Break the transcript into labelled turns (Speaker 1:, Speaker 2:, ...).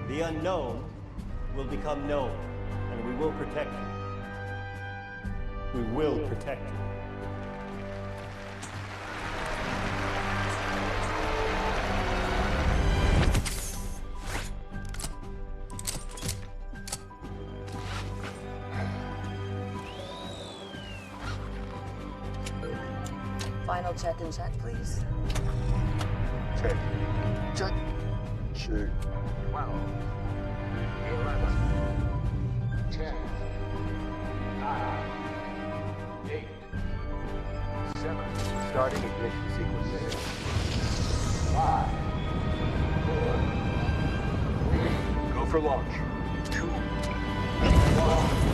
Speaker 1: The unknown will become known, and we will protect you. We will protect you.
Speaker 2: Final check and check, please.
Speaker 3: Check. Check. Check.
Speaker 4: 12, 11, 10, 9, 8, 7.
Speaker 3: Starting ignition sequence.
Speaker 4: 5, 4, 3.
Speaker 3: Go for launch.
Speaker 4: 2, 1.